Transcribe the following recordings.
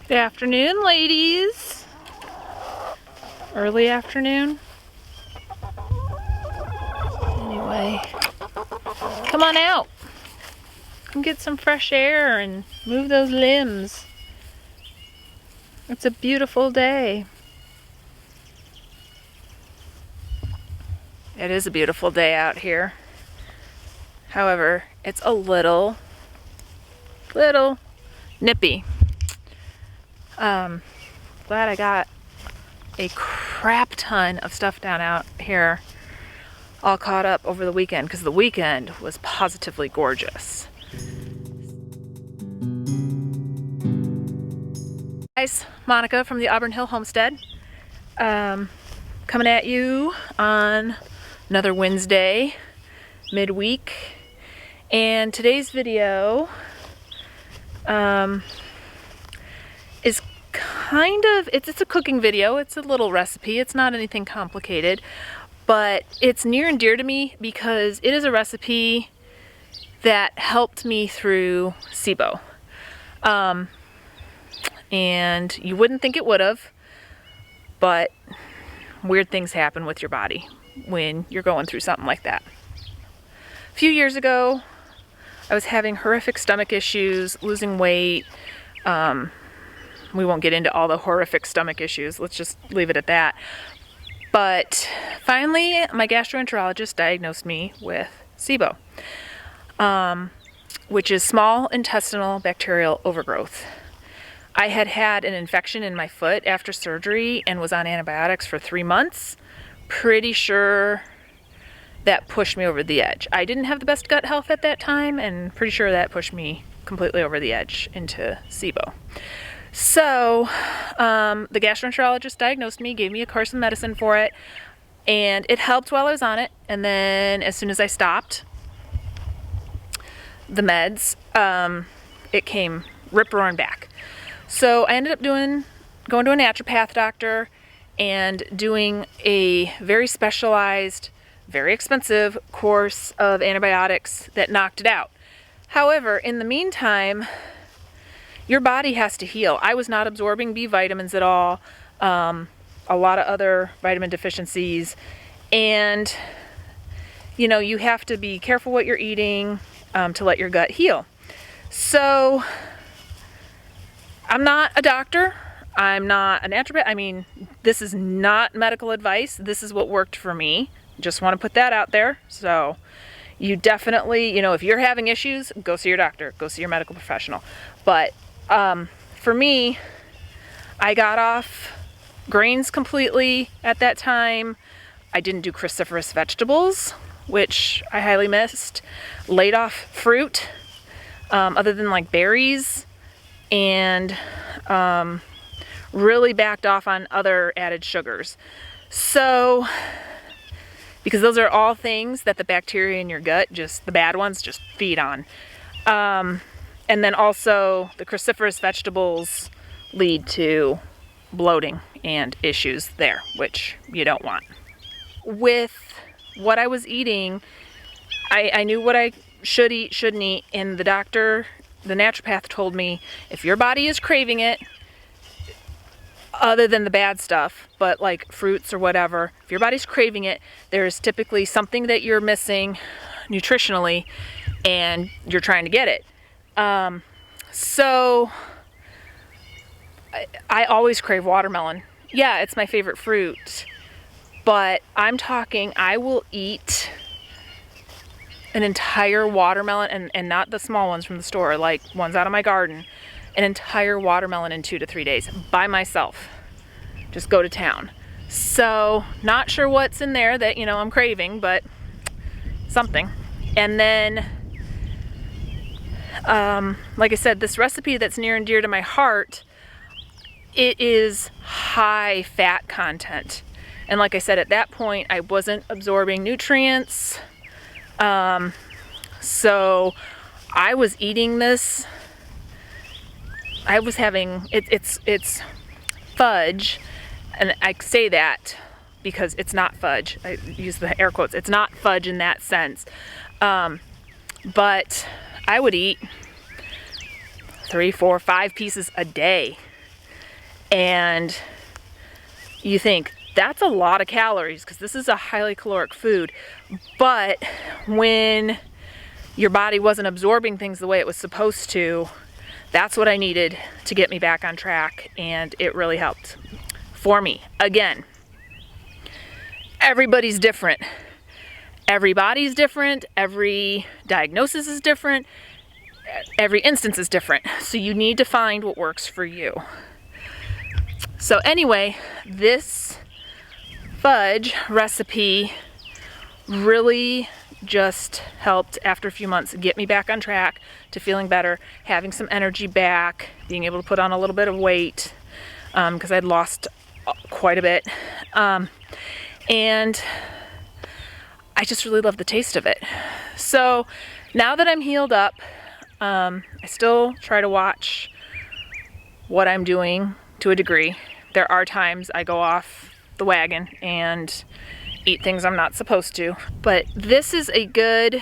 Good afternoon, ladies. Early afternoon. Anyway, come on out. Come get some fresh air and move those limbs. It's a beautiful day. It is a beautiful day out here. However, it's a little nippy. Glad I got a crap ton of stuff down out here all caught up over the weekend, because the weekend was positively gorgeous. Guys, Monica from the Auburn Hill Homestead, coming at you on another Wednesday midweek, and today's video is kind of, it's a cooking video. It's a little recipe. It's not anything complicated, but it's near and dear to me because it is a recipe that helped me through SIBO. And you wouldn't think it would have, but weird things happen with your body when you're going through something like that. A few years ago, I was having horrific stomach issues, losing weight. We won't get into all the horrific stomach issues. Let's just leave it at that. But finally, my gastroenterologist diagnosed me with SIBO, which is small intestinal bacterial overgrowth. I had had an infection in my foot after surgery and was on antibiotics for 3 months. Pretty sure that pushed me over the edge. I didn't have the best gut health at that time, and pretty sure that pushed me completely over the edge into SIBO. So the gastroenterologist diagnosed me, gave me a course of medicine for it, and it helped while I was on it. And then as soon as I stopped the meds, it came rip-roaring back. So I ended up going to a naturopath doctor and doing a very specialized, very expensive course of antibiotics that knocked it out. However, in the meantime, your body has to heal. I was not absorbing B vitamins at all, a lot of other vitamin deficiencies, and you know, you have to be careful what you're eating to let your gut heal. So I'm not a doctor, I'm not a naturopath. I mean, this is not medical advice. This is what worked for me. Just want to put that out there. So you definitely, you know, if you're having issues, go see your doctor, go see your medical professional. But for me, I got off grains completely at that time. I didn't do cruciferous vegetables, which I highly missed. Laid off fruit, other than like berries, and really backed off on other added sugars. So, because those are all things that the bacteria in your gut, just the bad ones, just feed on. And then also the cruciferous vegetables lead to bloating and issues there, which you don't want. With what I was eating, I knew what I should eat, shouldn't eat, and the doctor, the naturopath, told me if your body is craving it, other than the bad stuff, but like fruits or whatever, if your body's craving it, there's typically something that you're missing nutritionally and you're trying to get it. So I always crave watermelon. Yeah, it's my favorite fruit, but I'm talking, I will eat an entire watermelon, and not the small ones from the store, like ones out of my garden, an entire watermelon in 2 to 3 days by myself. Just go to town. So not sure what's in there that, you know, I'm craving, but something. And then like I said, this recipe that's near and dear to my heart, it is high fat content. And like I said, at that point, I wasn't absorbing nutrients. So I was eating this, I was having, it's fudge, and I say that because it's not fudge. I use the air quotes. It's not fudge in that sense. But I would eat 3, 4, 5 pieces a day. And you think, that's a lot of calories because this is a highly caloric food. But when your body wasn't absorbing things the way it was supposed to, that's what I needed to get me back on track, and it really helped for me. Again, everybody's different. Every body's different. Every diagnosis is different. Every instance is different. So you need to find what works for you. So anyway, this fudge recipe really just helped after a few months get me back on track to feeling better, having some energy back, being able to put on a little bit of weight because I'd lost quite a bit. And I just really love the taste of it. So now that I'm healed up, I still try to watch what I'm doing to a degree. There are times I go off the wagon and eat things I'm not supposed to, but this is a good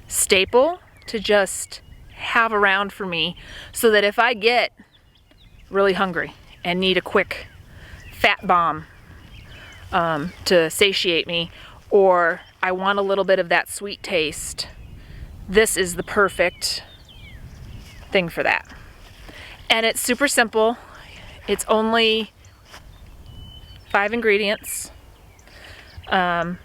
staple to just have around for me so that if I get really hungry and need a quick fat bomb to satiate me, or I want a little bit of that sweet taste, this is the perfect thing for that. And it's super simple. It's only 5 ingredients. I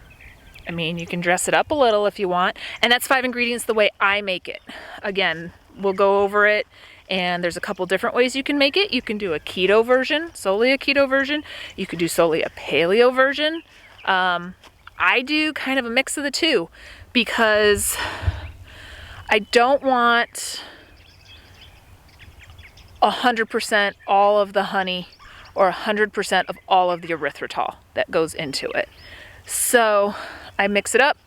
mean, you can dress it up a little if you want, and that's 5 ingredients the way I make it. Again, we'll go over it, and there's a couple different ways you can make it. You can do a keto version, solely a keto version. You could do solely a paleo version. I do kind of a mix of the two because I don't want 100% all of the honey or 100% of all of the erythritol that goes into it. So I mix it up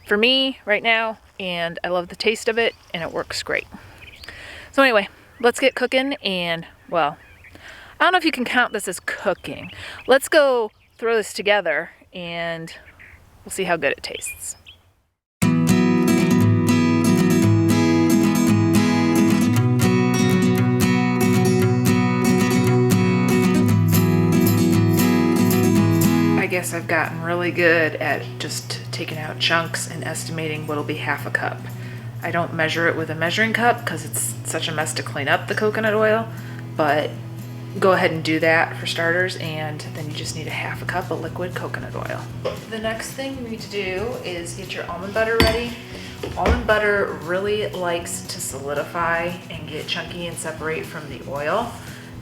for me right now, and I love the taste of it, and it works great. So anyway, let's get cooking, and well, I don't know if you can count this as cooking. Let's go throw this together and we'll see how good it tastes. I guess I've gotten really good at just taking out chunks and estimating what'll be half a cup. I don't measure it with a measuring cup because it's such a mess to clean up the coconut oil, but go ahead and do that for starters, and then you just need a half a cup of liquid coconut oil. The next thing you need to do is get your almond butter ready. Almond butter really likes to solidify and get chunky and separate from the oil.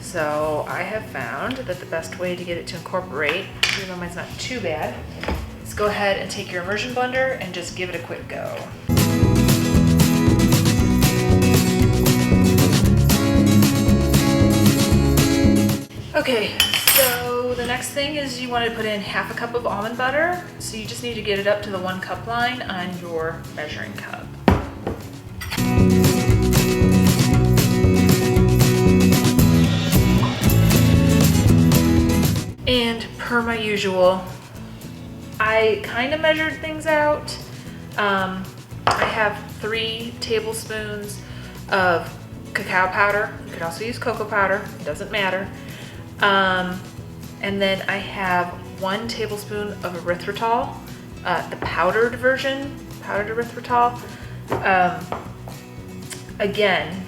So I have found that the best way to get it to incorporate, even though mine's not too bad, is go ahead and take your immersion blender and just give it a quick go. Okay, so the next thing is you want to put in half a cup of almond butter. So you just need to get it up to the 1 cup line on your measuring cup. And per my usual, I kind of measured things out. I have 3 tablespoons of cacao powder. You could also use cocoa powder, it doesn't matter. And then I have 1 tablespoon of erythritol, the powdered version, powdered erythritol. Again,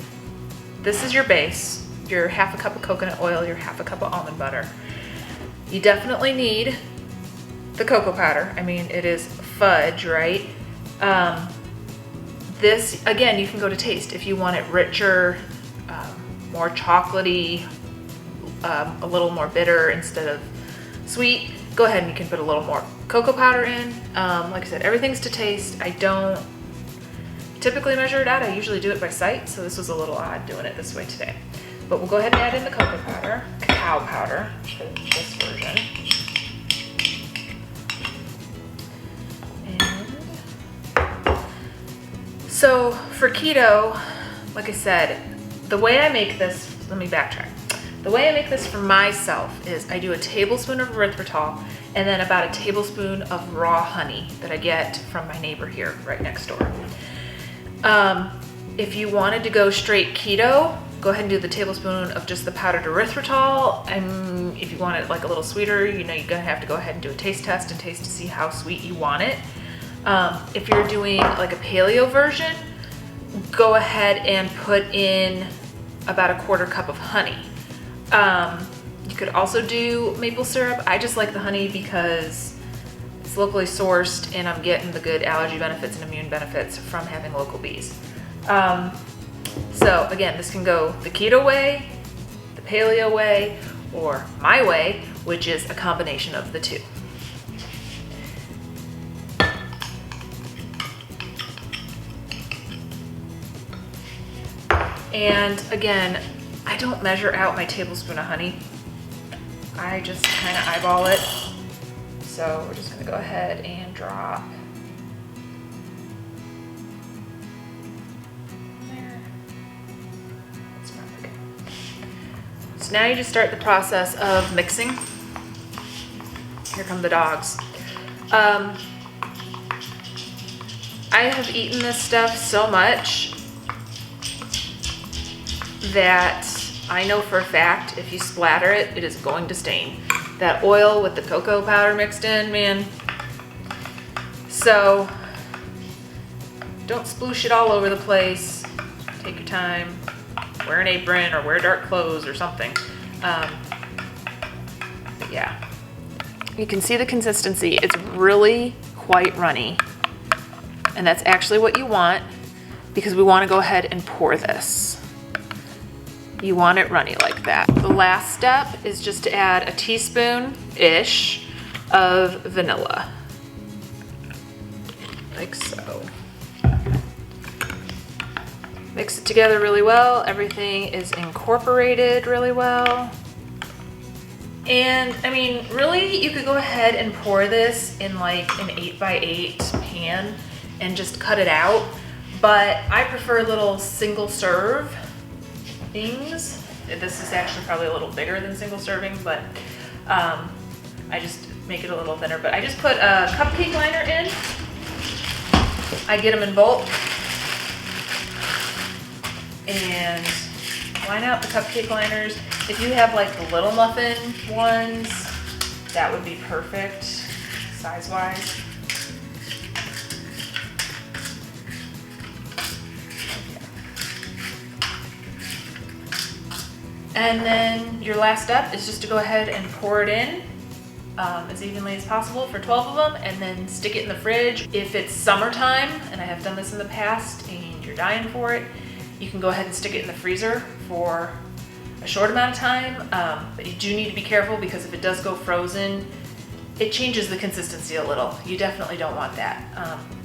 this is your base, your half a cup of coconut oil, your half a cup of almond butter. You definitely need the cocoa powder. I mean, it is fudge, right? This, again, you can go to taste. If you want it richer, more chocolatey, a little more bitter instead of sweet, go ahead and you can put a little more cocoa powder in. Like I said, everything's to taste. I don't typically measure it out. I usually do it by sight, so this was a little odd doing it this way today. But we'll go ahead and add in the cocoa powder, cacao powder, this version. And so for keto, like I said, the way I make this, let me backtrack. The way I make this for myself is I do a tablespoon of erythritol and then about a tablespoon of raw honey that I get from my neighbor here right next door. If you wanted to go straight keto, go ahead and do the tablespoon of just the powdered erythritol. And if you want it like a little sweeter, you know, you're gonna have to go ahead and do a taste test and taste to see how sweet you want it. If you're doing like a paleo version, go ahead and put in about a 1/4 cup of honey. You could also do maple syrup. I just like the honey because it's locally sourced and I'm getting the good allergy benefits and immune benefits from having local bees. So again, this can go the keto way, the paleo way, or my way, which is a combination of the two. And again, I don't measure out my tablespoon of honey. I just kind of eyeball it. So we're just gonna go ahead and drop there. That's probably good. So now you just start the process of mixing. Here come the dogs. I have eaten this stuff so much that I know for a fact if you splatter it, it is going to stain. That oil with the cocoa powder mixed in, man. So don't sploosh it all over the place. Take your time. Wear an apron or wear dark clothes or something. But yeah, you can see the consistency. It's really quite runny. And that's actually what you want because we want to go ahead and pour this. You want it runny like that. The last step is just to add a teaspoon-ish of vanilla. Like so. Mix it together really well. Everything is incorporated really well. And I mean, really, you could go ahead and pour this in like an 8x8 pan and just cut it out. But I prefer little single serve things. This is actually probably a little bigger than single serving, but I just make it a little thinner. But I just put a cupcake liner in. I get them in bulk and line out the cupcake liners. If you have like the little muffin ones, that would be perfect size-wise. And then your last step is just to go ahead and pour it in as evenly as possible for 12 of them and then stick it in the fridge. If it's summertime, and I have done this in the past and you're dying for it, you can go ahead and stick it in the freezer for a short amount of time. But you do need to be careful because if it does go frozen, it changes the consistency a little. You definitely don't want that.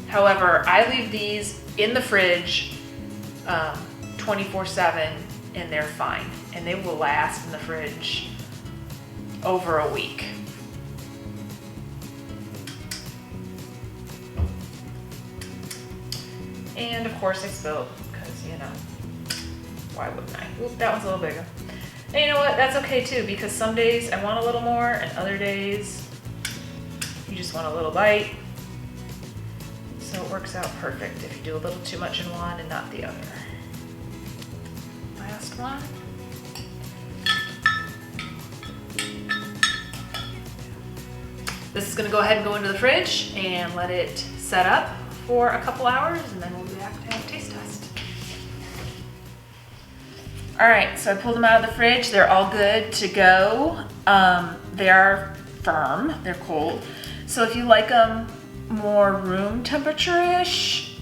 However, I leave these in the fridge 24/7 and they're fine. And they will last in the fridge over a week. And of course I spilled because, you know, why wouldn't I? Oop, that one's a little bigger. And you know what? That's okay too because some days I want a little more and other days you just want a little bite. So it works out perfect if you do a little too much in one and not the other. Last one. This is going to go ahead and go into the fridge and let it set up for a couple hours and then we'll be back to have a taste test. Alright, so I pulled them out of the fridge. They're all good to go. They are firm, they're cold. So if you like them more room temperature-ish,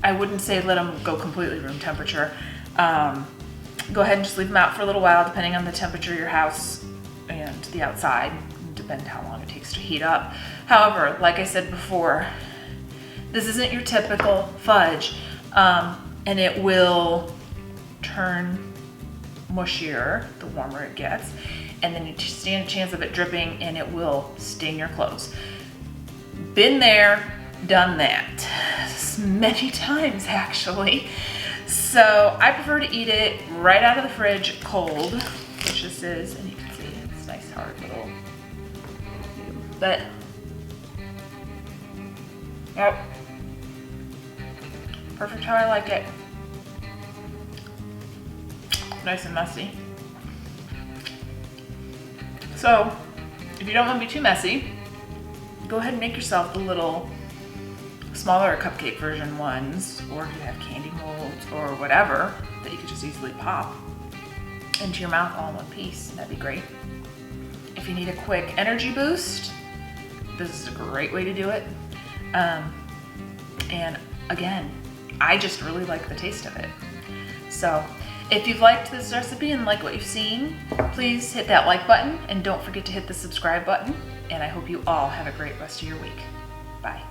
I wouldn't say let them go completely room temperature. Go ahead and just leave them out for a little while depending on the temperature of your house and the outside. Depend how long it takes to heat up. However, like I said before, this isn't your typical fudge, and it will turn mushier the warmer it gets, and then you stand a chance of it dripping and it will stain your clothes. Been there, done that many times actually. So I prefer to eat it right out of the fridge cold, which this is, and you can see it's nice hard little. But, yep, perfect how I like it. nice and messy. So if you don't want to be too messy, go ahead and make yourself the little smaller cupcake version ones, or if you have candy molds or whatever that you could just easily pop into your mouth all in one piece. That'd be great. If you need a quick energy boost, this is a great way to do it. And again, I just really like the taste of it. So if you've liked this recipe and like what you've seen, please hit that like button and don't forget to hit the subscribe button. And I hope you all have a great rest of your week. Bye.